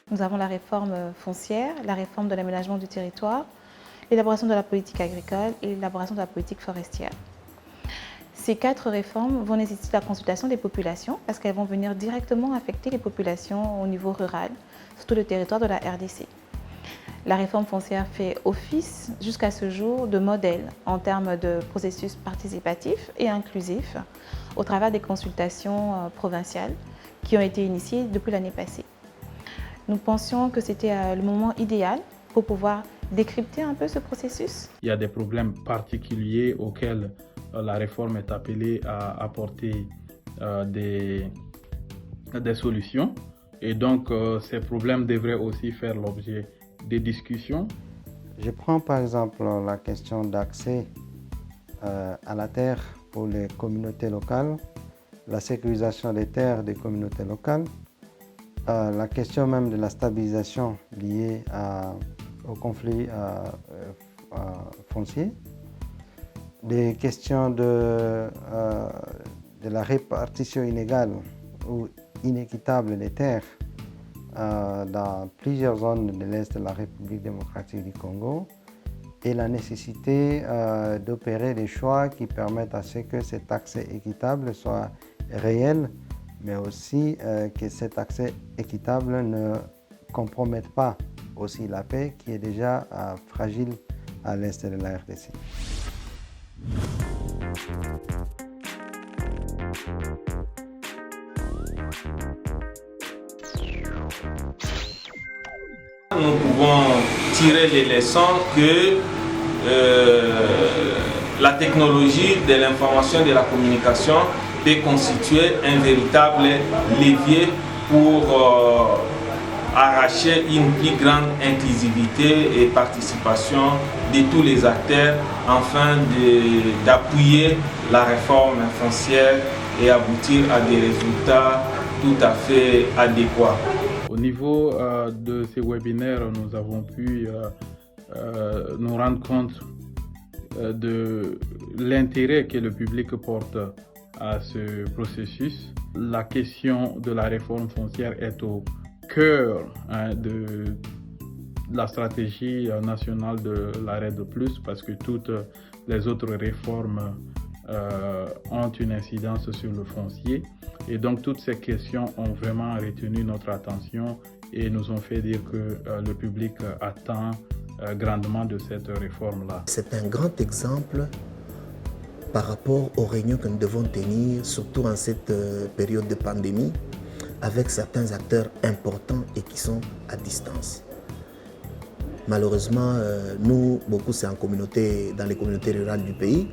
Nous avons la réforme foncière, la réforme de l'aménagement du territoire, l'élaboration de la politique agricole et l'élaboration de la politique forestière. Ces 4 réformes vont nécessiter la consultation des populations parce qu'elles vont venir directement affecter les populations au niveau rural, sur tout le territoire de la RDC. La réforme foncière fait office jusqu'à ce jour de modèle en termes de processus participatif et inclusif au travers des consultations provinciales qui ont été initiées depuis l'année passée. Nous pensions que c'était le moment idéal pour pouvoir décrypter un peu ce processus. Il y a des problèmes particuliers auxquels la réforme est appelée à apporter des solutions. Et donc, ces problèmes devraient aussi faire l'objet des discussions. Je prends par exemple la question d'accès à la terre pour les communautés locales, la sécurisation des terres des communautés locales, la question même de la stabilisation liée au conflit foncier, des questions de la répartition inégale ou inéquitable des terres dans plusieurs zones de l'Est de la République démocratique du Congo et la nécessité d'opérer des choix qui permettent à ce que cet accès équitable soit réel, mais aussi que cet accès équitable ne compromette pas aussi la paix qui est déjà fragile à l'est de la RDC. Nous pouvons tirer les leçons que la technologie de l'information et de la communication peut constituer un véritable levier pour arracher une plus grande inclusivité et participation de tous les acteurs afin d'appuyer la réforme foncière et aboutir à des résultats tout à fait adéquats. Au niveau de ces webinaires, nous avons pu nous rendre compte de l'intérêt que le public porte à ce processus. La question de la réforme foncière est au cœur de la stratégie nationale de l'arrêt de plus parce que toutes les autres réformes ont une incidence sur le foncier. Et donc toutes ces questions ont vraiment retenu notre attention et nous ont fait dire que le public attend grandement de cette réforme-là. C'est un grand exemple par rapport aux réunions que nous devons tenir, surtout en cette période de pandémie, avec certains acteurs importants et qui sont à distance. Malheureusement, nous, beaucoup c'est dans les communautés rurales du pays,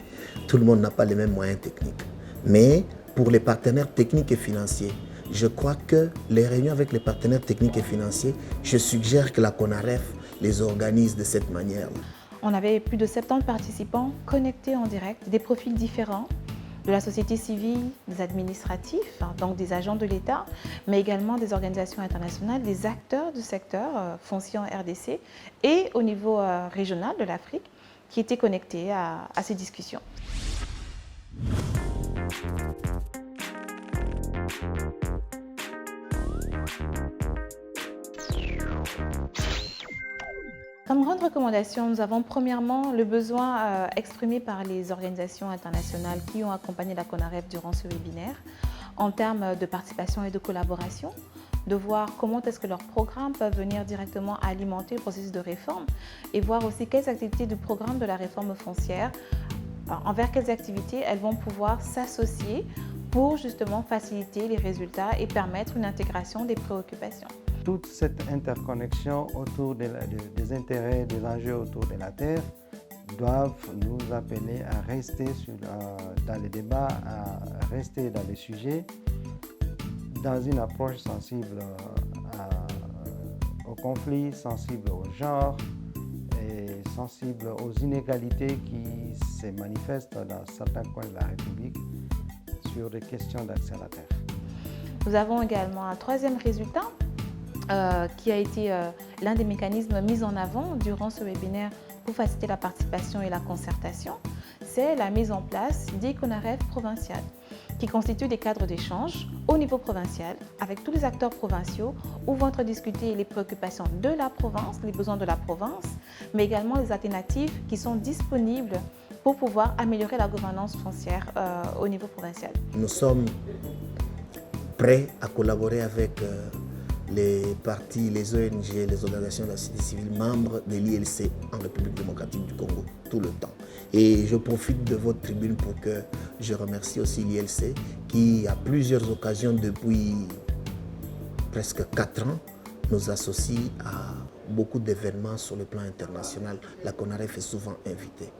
tout le monde n'a pas les mêmes moyens techniques. Mais pour les partenaires techniques et financiers, je crois que les réunions avec les partenaires techniques et financiers, je suggère que la CONAREF les organise de cette manière. On avait plus de 70 participants connectés en direct, des profils différents, de la société civile, des administratifs, donc des agents de l'État, mais également des organisations internationales, des acteurs du secteur foncier en RDC et au niveau régional de l'Afrique qui étaient connectés à ces discussions. Comme grande recommandation, nous avons premièrement le besoin exprimé par les organisations internationales qui ont accompagné la CONAREF durant ce webinaire en termes de participation et de collaboration, de voir comment est-ce que leurs programmes peuvent venir directement alimenter le processus de réforme et voir aussi quelles activités du programme de la réforme foncière, envers quelles activités elles vont pouvoir s'associer pour justement faciliter les résultats et permettre une intégration des préoccupations. Toute cette interconnexion autour des intérêts, des enjeux autour de la Terre doivent nous appeler à rester dans les débats, à rester dans les sujets, dans une approche sensible au conflit, sensible au genre et sensible aux inégalités qui se manifestent dans certains coins de la République sur des questions d'accès à la terre. Nous avons également un troisième résultat qui a été l'un des mécanismes mis en avant durant ce webinaire pour faciliter la participation et la concertation, c'est la mise en place des CONAREF provinciales, qui constituent des cadres d'échange au niveau provincial avec tous les acteurs provinciaux où vont être discutées les préoccupations de la province, les besoins de la province, mais également les alternatives qui sont disponibles pour pouvoir améliorer la gouvernance foncière au niveau provincial. Nous sommes prêts à collaborer avec les partis, les ONG, les organisations de la société civile membres de l'ILC en République démocratique du Congo tout le temps. Et je profite de votre tribune pour que je remercie aussi l'ILC qui, à plusieurs occasions depuis presque 4 ans, nous associe à beaucoup d'événements sur le plan international. La CONAREF est souvent invitée.